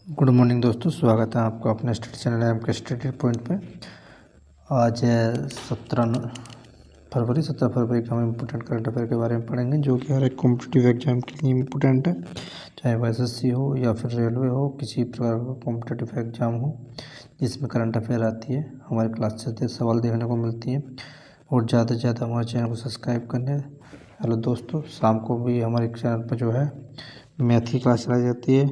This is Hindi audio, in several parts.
गुड मॉर्निंग दोस्तों, स्वागत है आपका अपने स्टडी चैनल एम के स्टडी पॉइंट पे। आज है 17 फरवरी का हम इम्पोर्टेंट करंट अफेयर के बारे में पढ़ेंगे, जो कि हर एक कॉम्पिटिटिव एग्जाम के लिए इम्पोर्टेंट है। चाहे वो एसएससी हो या फिर रेलवे हो, किसी प्रकार का कॉम्पिटिटिव एग्जाम हो जिसमें करंट अफेयर आती है, हमारे क्लास से सवाल देखने को मिलती है। और ज़्यादा से ज़्यादा हमारे चैनल को सब्सक्राइब करने। हेलो दोस्तों, शाम को भी हमारे चैनल पर जो है मैथ की क्लास चलाई जाती है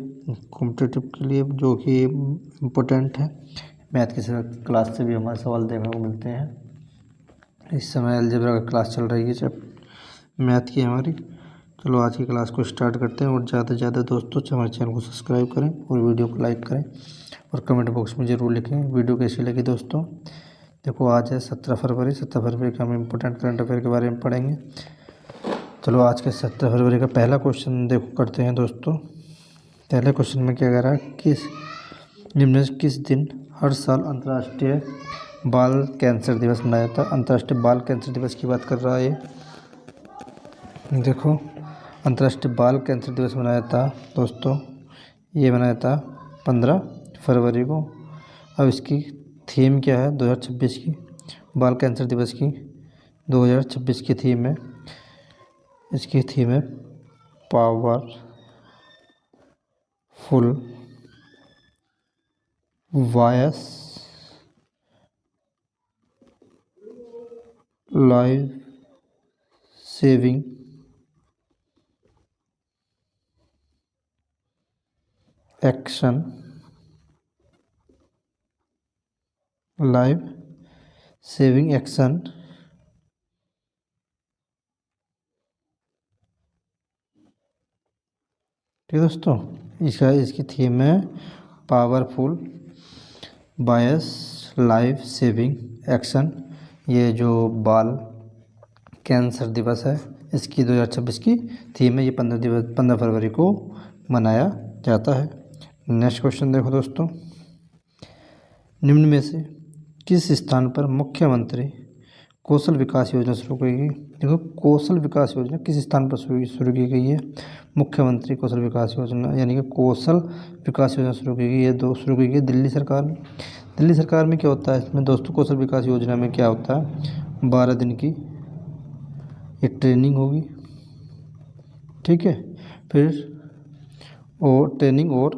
कॉम्पिटिटिव के लिए, जो कि इम्पोर्टेंट है। मैथ की क्लास से भी हमारे सवाल देखने को मिलते हैं। इस समय अलजेब्रा का क्लास चल रही है जब मैथ की हमारी। चलो आज की क्लास को स्टार्ट करते हैं। और ज़्यादा से ज़्यादा दोस्तों हमारे चैनल को सब्सक्राइब करें और वीडियो को लाइक करें और कमेंट बॉक्स में ज़रूर लिखें वीडियो कैसी लगी दोस्तों। देखो आज है 17 फरवरी का हम इम्पोर्टेंट करंट अफेयर के बारे में पढ़ेंगे। चलो आज के 17 फरवरी का पहला क्वेश्चन देखो करते हैं दोस्तों। पहले क्वेश्चन में क्या कह रहा है, निम्न में किस दिन हर साल अंतर्राष्ट्रीय बाल कैंसर दिवस मनाया जाता है। अंतर्राष्ट्रीय बाल कैंसर दिवस की बात कर रहा है ये। देखो, अंतर्राष्ट्रीय बाल कैंसर दिवस मनाया था दोस्तों, ये मनाया था 15 फरवरी को। अब इसकी थीम क्या है 2026 की, बाल कैंसर दिवस की 2026 की थीम है। इसकी थीम है powerful voice life saving action ठीक है दोस्तों। इसकी थीम है powerful voice life saving action. ये जो बाल कैंसर दिवस है इसकी 2026 की थीम है। ये 15 फरवरी को मनाया जाता है। नेक्स्ट क्वेश्चन देखो दोस्तों, निम्न में से किस स्थान पर मुख्यमंत्री कौशल विकास योजना शुरू की गई। देखो, कौशल विकास योजना किस स्थान पर शुरू की गई है। मुख्यमंत्री कौशल विकास योजना यानी कि कौशल विकास योजना शुरू की गई है शुरू की गई दिल्ली सरकार में। दिल्ली सरकार में क्या होता है इसमें दोस्तों, कौशल विकास योजना में क्या होता है, 12 दिन की ये ट्रेनिंग होगी, ठीक है। फिर और ट्रेनिंग और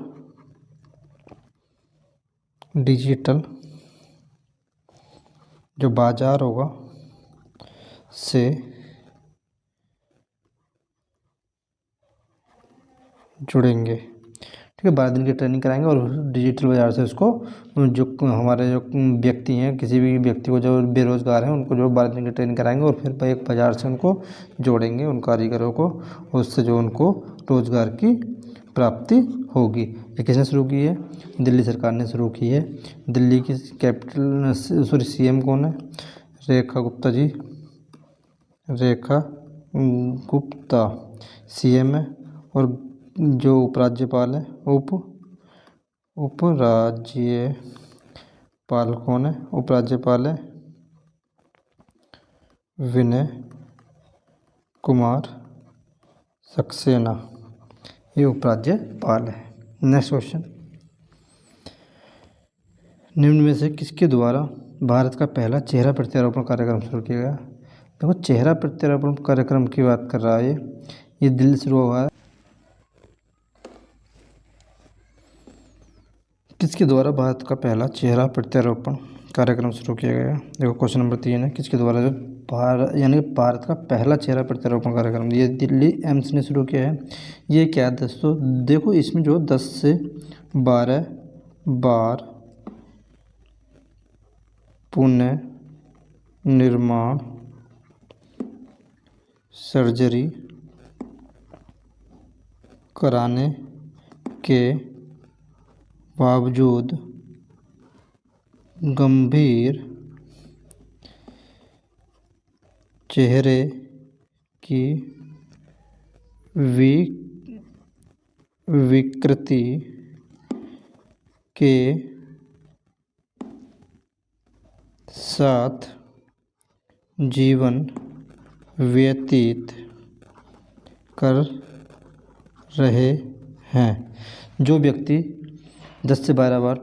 डिजिटल जो बाजार होगा से जुड़ेंगे, ठीक है। 12 दिन की ट्रेनिंग कराएंगे और डिजिटल बाजार से उसको जो हमारे जो व्यक्ति हैं, किसी भी व्यक्ति को जो बेरोजगार हैं उनको जो 12 दिन की ट्रेनिंग कराएंगे और फिर एक बाजार से उनको जोड़ेंगे, उन कारीगरों को, उससे जो उनको रोजगार की प्राप्ति होगी। ये किसने शुरू की है, दिल्ली सरकार ने शुरू की है। दिल्ली की कैपिटल सीएम कौन है, रेखा गुप्ता सीएम है। और जो उपराज्यपाल है उपराज्यपाल कौन है, उपराज्यपाल है विनय कुमार सक्सेना, ये उपराज्यपाल है। नेक्स्ट क्वेश्चन, निम्न में से किसके द्वारा भारत का पहला चेहरा प्रत्यारोपण कार्यक्रम शुरू किया गया। देखो, चेहरा प्रत्यारोपण कार्यक्रम की बात कर रहा है ये दिल्ली शुरू हुआ है। किसके द्वारा भारत का पहला चेहरा प्रत्यारोपण कार्यक्रम शुरू किया गया। देखो क्वेश्चन नंबर 3 है, किसके द्वारा जो भारत का पहला चेहरा प्रत्यारोपण कार्यक्रम ये दिल्ली एम्स ने शुरू किया है। ये क्या है दोस्तों, देखो इसमें जो 10 से 12 बार पुनः निर्माण सर्जरी कराने के बावजूद गंभीर चेहरे की विकृति के साथ जीवन व्यतीत कर रहे हैं। जो व्यक्ति 10 से 12 बार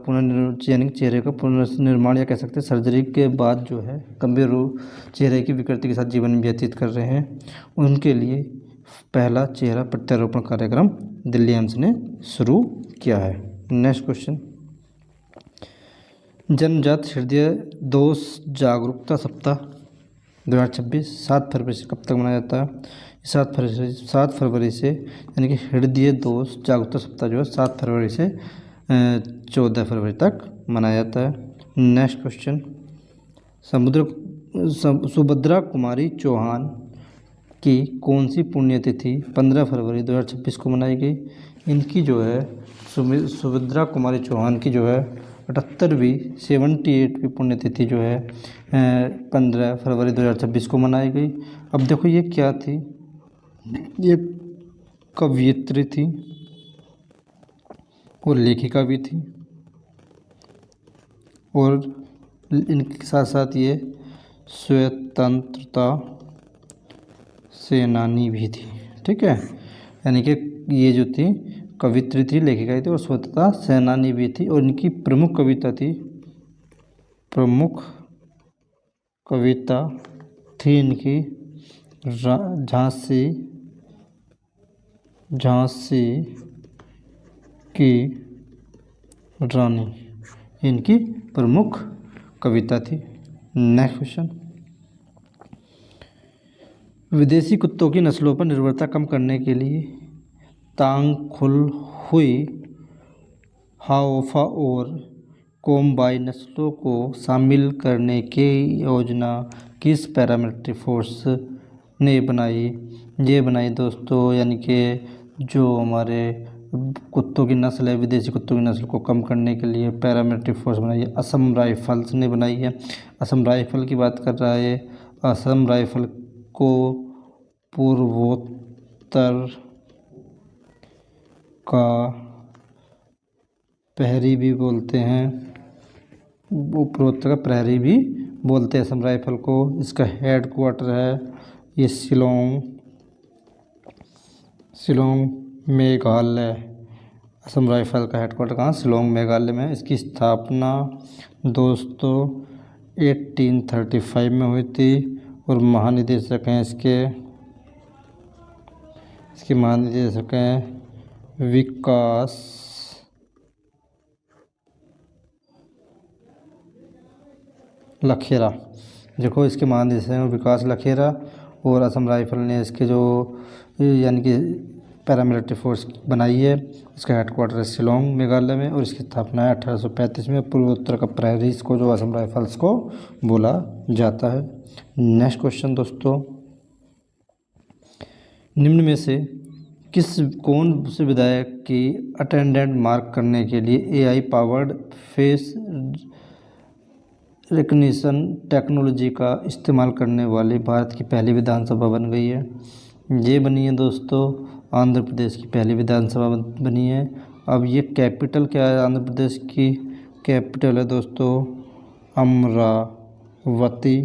यानी कि चेहरे का पुनर्निर्माण या कह सकते हैं सर्जरी के बाद जो है गंभीर रोग चेहरे की विकृति के साथ जीवन व्यतीत कर रहे हैं, उनके लिए पहला चेहरा प्रत्यारोपण कार्यक्रम दिल्ली एम्स ने शुरू किया है। नेक्स्ट क्वेश्चन, जन्मजात हृदय दोष जागरूकता सप्ताह 2026 7 फरवरी से कब तक मनाया जाता है? 7 फरवरी से यानी कि हृदय दोष जागरूकता सप्ताह जो है 7 फरवरी से 14 फरवरी तक मनाया जाता है। नेक्स्ट क्वेश्चन, सुभद्रा कुमारी चौहान की कौन सी पुण्यतिथि 15 फरवरी 2026 को मनाई गई? इनकी जो है सुभद्रा कुमारी चौहान की जो है 78वीं पुण्यतिथि जो है 15 फरवरी 2026 को मनाई गई। अब देखो ये क्या थी, ये कवयित्री थी और लेखिका भी थी और इनके साथ साथ ये स्वतंत्रता सेनानी भी थी। ठीक है, यानी कि ये जो थी कवित्री थी, लेखिका थी और स्वतंत्रता सेनानी भी थी। और इनकी प्रमुख कविता थी इनकी झांसी की रानी, इनकी प्रमुख कविता थी। नेक्स्ट क्वेश्चन, विदेशी कुत्तों की नस्लों पर निर्भरता कम करने के लिए तांगखुल हुई, हाओफा और कोम्बाई नस्लों को शामिल करने की योजना किस पैरामिलिट्री फोर्स ने बनाई? ये बनाई दोस्तों, यानी कि जो हमारे कुत्तों की नस्ल है, विदेशी कुत्तों की नस्ल को कम करने के लिए पैरामिलिट्री फोर्स बनाई है, असम राइफल्स ने बनाई है। असम राइफल की बात कर रहा है, असम राइफल को पूर्वोत्तर का प्रहरी भी बोलते हैं, वो पूर्वोत्तर का प्रहरी भी बोलते हैं असम राइफल को। इसका हेड क्वार्टर है ये शिलोंग मेघालय। असम राइफल का हेडक्वार्टर कहाँ? शिलोंग मेघालय में। इसकी स्थापना दोस्तों 1835 में हुई थी और महानिदेशक हैं इसके महानिदेशक हैं विकास लखेरा। देखो इसके महानिदेशक हैं विकास लखेरा और असम राइफल ने इसके जो यानी कि पैरामिलिट्री फोर्स बनाई है, इसका हेडक्वार्टर है शिलोंग मेघालय में और इसकी स्थापना है 1835 में। पूर्वोत्तर का प्रहरी इसको जो असम राइफल्स को बोला जाता है। नेक्स्ट क्वेश्चन दोस्तों, निम्न में से कौन से विधायक की अटेंडेंट मार्क करने के लिए AI powered face recognition technology का इस्तेमाल करने वाली भारत की पहली विधानसभा बन गई है? ये बनी है दोस्तों आंध्र प्रदेश की पहली विधानसभा बनी है। अब ये कैपिटल क्या है? आंध्र प्रदेश की कैपिटल है दोस्तों अमरावती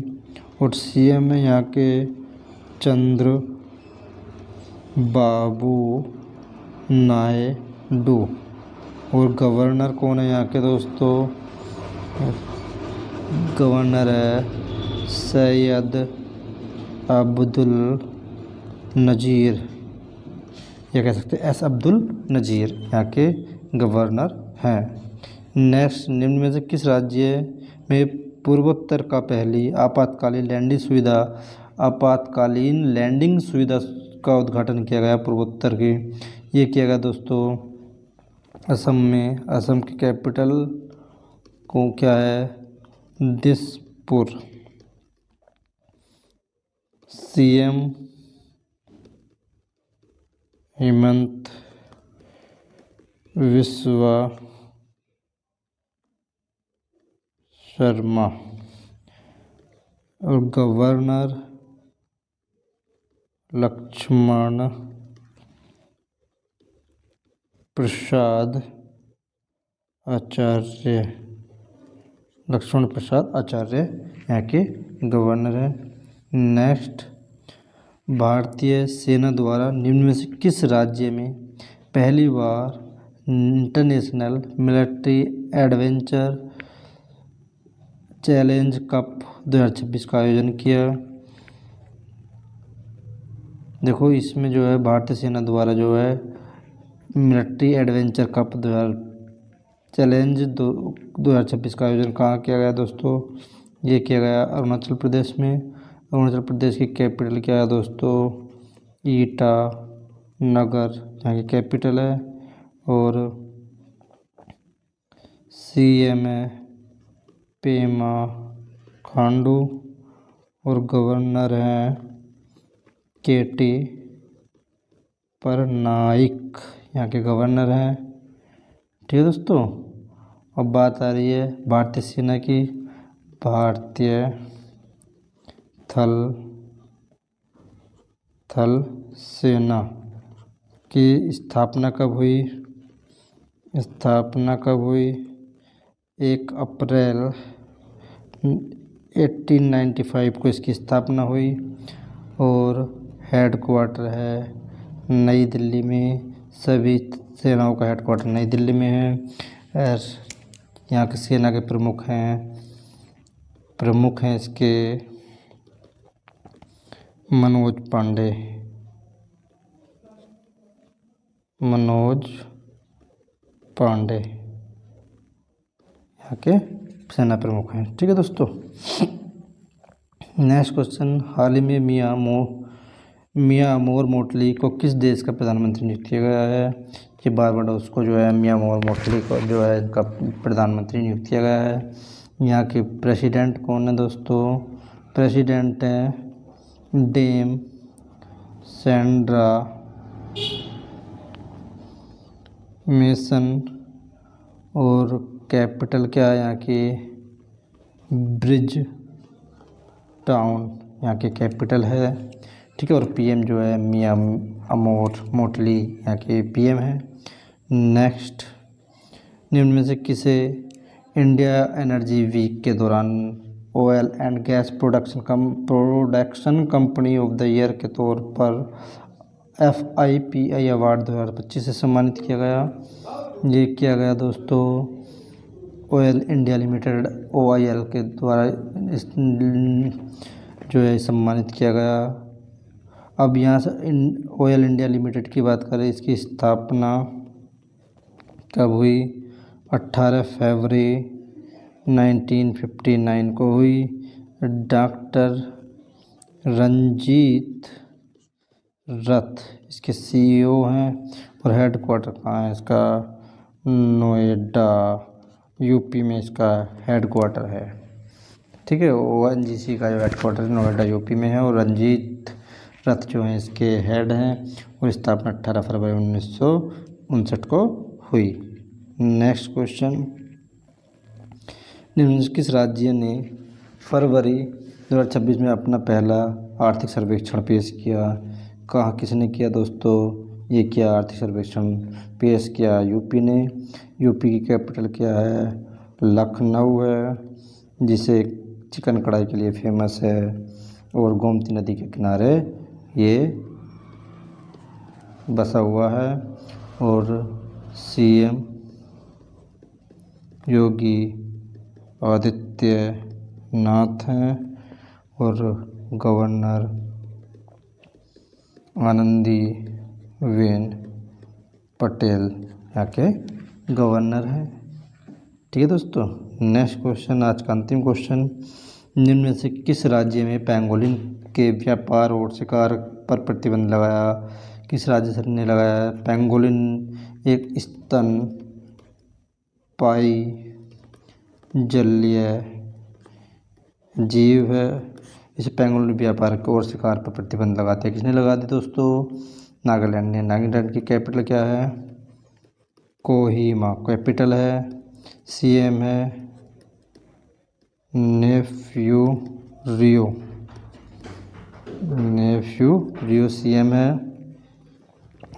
और CM है यहाँ के चंद्र बाबू नायडू और गवर्नर कौन है यहाँ के दोस्तों? गवर्नर है सैयद अब्दुल नज़ीर, या कह सकते हैं अब्दुल नज़ीर यहाँ के गवर्नर हैं। नेक्स्ट, निम्न में से किस राज्य में पूर्वोत्तर का पहली आपातकालीन लैंडिंग सुविधा का उद्घाटन किया गया? पूर्वोत्तर की ये किया गया दोस्तों असम में। असम की कैपिटल को क्या है? दिसपुर। CM हेमंत विश्वा शर्मा और गवर्नर लक्ष्मण प्रसाद आचार्य यहाँ के गवर्नर हैं। नेक्स्ट, भारतीय सेना द्वारा निम्न में से किस राज्य में पहली बार international military adventure challenge cup 2026 का आयोजन किया। देखो इसमें जो है भारतीय सेना द्वारा जो है मिलिट्री एडवेंचर कप चैलेंज 2026 का आयोजन कहाँ किया गया दोस्तों? ये किया गया अरुणाचल प्रदेश में। अरुणाचल प्रदेश की कैपिटल क्या है दोस्तों? ईटानगर यहाँ की कैपिटल है। और सीएम है पेमा खांडू और गवर्नर हैं केटी परनाइक, यहाँ के गवर्नर हैं। ठीक है दोस्तों, अब बात आ रही है भारतीय सेना की। भारतीय थल सेना की स्थापना कब हुई? 1 अप्रैल 1895 को इसकी स्थापना हुई। और हेडक्वार्टर है नई दिल्ली में। सभी सेनाओं का हेडक्वार्टर नई दिल्ली में है। और यहाँ के सेना के प्रमुख हैं इसके मनोज पांडे यहाँ के सेना प्रमुख हैं। ठीक है दोस्तों, नेक्स्ट क्वेश्चन, हाल ही में मियांमार मोटली को किस देश का प्रधानमंत्री नियुक्त किया गया है? कि बारबाडोस को जो है मियांमार मोटली को जो है इनका प्रधानमंत्री नियुक्त किया गया है। यहाँ के प्रेसिडेंट कौन है दोस्तों? प्रेसिडेंट हैं डेम सेंड्रा मेसन। और कैपिटल क्या है यहाँ की? ब्रिज टाउन यहाँ की कैपिटल है। ठीक है, और पीएम जो है मियांमार मोटली यहाँ के पीएम है। नेक्स्ट, निम्न में से किसे इंडिया एनर्जी वीक के दौरान oil and gas production company of the year के तौर पर FIPI अवार्ड 2025 से सम्मानित किया गया? ये किया गया दोस्तों ऑयल इंडिया लिमिटेड OIL के द्वारा जो है सम्मानित किया गया। अब यहाँ से ऑयल इंडिया लिमिटेड की बात करें, इसकी स्थापना कब हुई? 18 फरवरी 1959 को हुई। डॉक्टर रंजीत रथ इसके CEO हैं। और हेडक्वार्टर कहाँ है इसका? नोएडा यूपी में इसका हेडक्वार्टर है। ठीक है, ONGC का जो हेडक्वार्टर नोएडा यूपी में है। और रंजीत रथ जो हैं इसके हेड हैं। और स्थापना 18 फरवरी 1959 को हुई। नेक्स्ट क्वेश्चन, निम्न से किस राज्य ने फरवरी 2026 में अपना पहला आर्थिक सर्वेक्षण पेश किया? कहाँ किसने किया दोस्तों? ये किया आर्थिक सर्वेक्षण पेश किया यूपी ने। यूपी की कैपिटल क्या है? लखनऊ है, जिसे चिकन कढ़ाई के लिए फेमस है। और गोमती नदी के किनारे ये बसा हुआ है। और CM योगी आदित्यनाथ हैं। और गवर्नर आनंदीबेन पटेल यहाँ के गवर्नर हैं। ठीक है दोस्तों, नेक्स्ट क्वेश्चन, आज का अंतिम क्वेश्चन, निम्न में से किस राज्य में पेंगोलिन के व्यापार और शिकार पर प्रतिबंध लगाया? किस राज्य ने लगाया? पेंगोलिन एक स्तनपायी जलीय जीव है। इसे पेंगोलिन व्यापार और शिकार पर प्रतिबंध लगाते हैं। किसने लगा दी दोस्तों? नागालैंड ने। नागालैंड की कैपिटल क्या है? कोहिमा कैपिटल है। CM है नेफ्यू रियो CM है।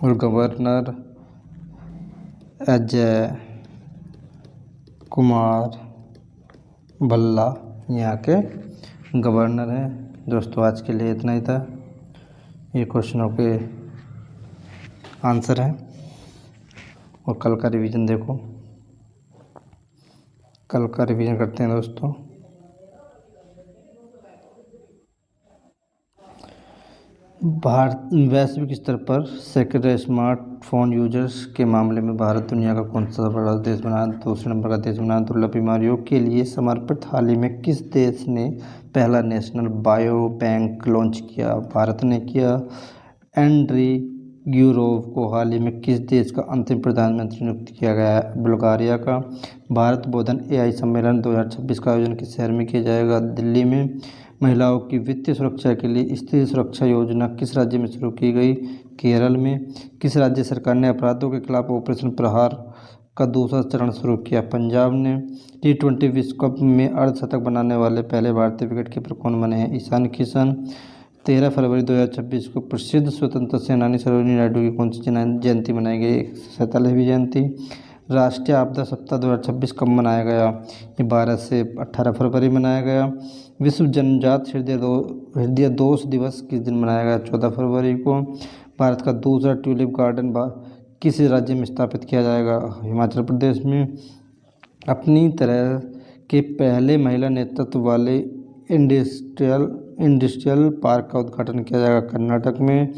और गवर्नर अजय कुमार भल्ला यहाँ के गवर्नर हैं। दोस्तों आज के लिए इतना ही था। ये क्वेश्चनों के आंसर हैं और कल का रिवीजन देखो। कल का रिवीजन करते हैं दोस्तों। भारत वैश्विक स्तर पर सेकंड स्मार्टफोन यूजर्स के मामले में भारत दुनिया का कौन सा बड़ा देश बना, दूसरे नंबर का देश बना। दुर्लभ बीमारियों के लिए समर्पित हाल ही में किस देश ने पहला नेशनल बायो बैंक लॉन्च किया? भारत ने किया। एंड्री ग्यूरोव को हाल ही में किस देश का अंतिम प्रधानमंत्री नियुक्त किया गया है? बुल्गारिया का। भारत बोधन एआई सम्मेलन 2026 का आयोजन किस शहर में किया जाएगा? दिल्ली में। महिलाओं की वित्तीय सुरक्षा के लिए स्त्री सुरक्षा योजना किस राज्य में शुरू की गई? केरल में। किस राज्य सरकार ने अपराधों के खिलाफ ऑपरेशन प्रहार का दूसरा चरण शुरू किया? पंजाब ने। T20 विश्व कप में अर्धशतक बनाने वाले पहले भारतीय विकेट कीपर कौन बने हैं? ईशान किशन। 13 फरवरी 2026 को प्रसिद्ध स्वतंत्रता सेनानी सरोजिनी नायडू की कौन सी जयंती मनाई गई? 47वीं जयंती। राष्ट्रीय आपदा सप्ताह 2026 कब मनाया गया? ये 12 से 18 फरवरी मनाया गया। विश्व जन्मजात हृदय दोष दिवस किस दिन मनाया गया? 14 फरवरी को। भारत का दूसरा ट्यूलिप गार्डन किस राज्य में स्थापित किया जाएगा? हिमाचल प्रदेश में। अपनी तरह के पहले महिला नेतृत्व वाले इंडस्ट्रियल पार्क का उद्घाटन किया जाएगा कर्नाटक में।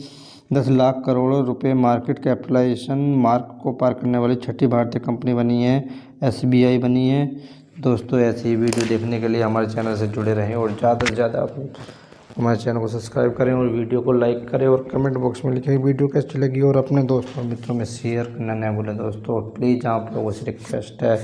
10 लाख करोड़ रुपए मार्केट कैपिटलाइजेशन मार्क को पार करने वाली छठी भारतीय कंपनी बनी है SBI बनी है। दोस्तों ऐसी ही वीडियो देखने के लिए हमारे चैनल से जुड़े रहें और ज़्यादा से ज़्यादा हमारे चैनल को सब्सक्राइब करें और वीडियो को लाइक करें और कमेंट बॉक्स में लिखें वीडियो कैसी लगी और अपने दोस्तों और मित्रों में शेयर करना न भूलें दोस्तों। प्लीज़ आप लोगों से रिक्वेस्ट है